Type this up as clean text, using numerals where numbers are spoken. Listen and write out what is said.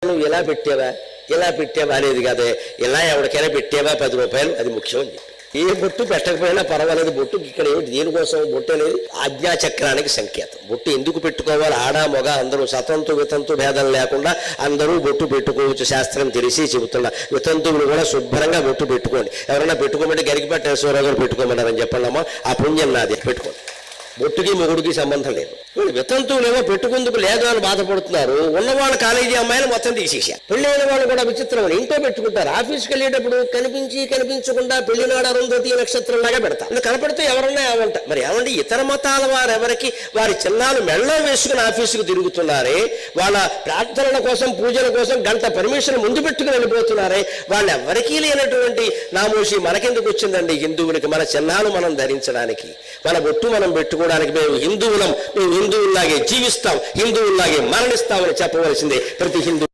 నువ్వు ఇలా పెట్టావా అనేది కాదే, ఇలా ఎవరికైనా పెట్టావా 10 రూపాయలు, అది ముఖ్యం అని చెప్పి. ఏ బొట్టు పెట్టకపోయినా పర్వాలేదు, బొట్టు ఇక్కడ ఏమిటి, దేనికోసం బొట్టు అనేది ఆజ్ఞాచక్రానికి సంకేతం. బొట్టు ఎందుకు పెట్టుకోవాలి, ఆడ మగ అందరూ సతంతు వితంతు భేదం లేకుండా అందరూ బొట్టు పెట్టుకోవచ్చు, శాస్త్రం తెలిసి చెబుతున్నా. వితంతువులు కూడా శుభ్రంగా బొట్టు పెట్టుకోండి. ఎవరైనా పెట్టుకోమంటే గరికిపట్ట ఈశ్వరరావు గారు పెట్టుకోమన్నారని చెప్పండమ్మా, ఆ పుణ్యం నాది, పెట్టుకోండి. బొట్టుకి మొగుడికి సంబంధం లేదు. వితంతువులేమో పెట్టుకుందుకు లేదు అని బాధపడుతున్నారు. ఉన్నవాళ్ళు కాలేజీ అమ్మాయిలు మొత్తం తీసేశారు. పెళ్ళైన వాళ్ళు కూడా విచిత్రం, ఇంట్లో పెట్టుకుంటారు. ఆఫీస్కి వెళ్ళేటప్పుడు కనిపించకుండా పెళ్లినాడు అరుంధతి నక్షత్రం లాగా పెడతారు. కనపడితే ఎవరన్నా ఏమంట, మరి ఏమండి ఇతర మతాల వారెవరికి వారి చిన్నాలు మెళ్ళ వేసుకుని ఆఫీసుకు తిరుగుతున్నారే, వాళ్ళ ప్రార్థనల కోసం పూజల కోసం గంట పర్మిషన్ ముందు పెట్టుకుని వెళ్ళిపోతున్నారే, వాళ్ళు ఎవరికీ లేనటువంటి నామోషి మనకెందుకు వచ్చిందండి హిందువులకి? మన చిహ్నాలు మనం ధరించడానికి, మన బొట్టు మనం పెట్టుకోవడానికి మేము హిందువులం, మేము హిందువుల్లాగే జీవిస్తాం, హిందువుల్లాగే మరణిస్తామని చెప్పవలసిందే ప్రతి హిందూ.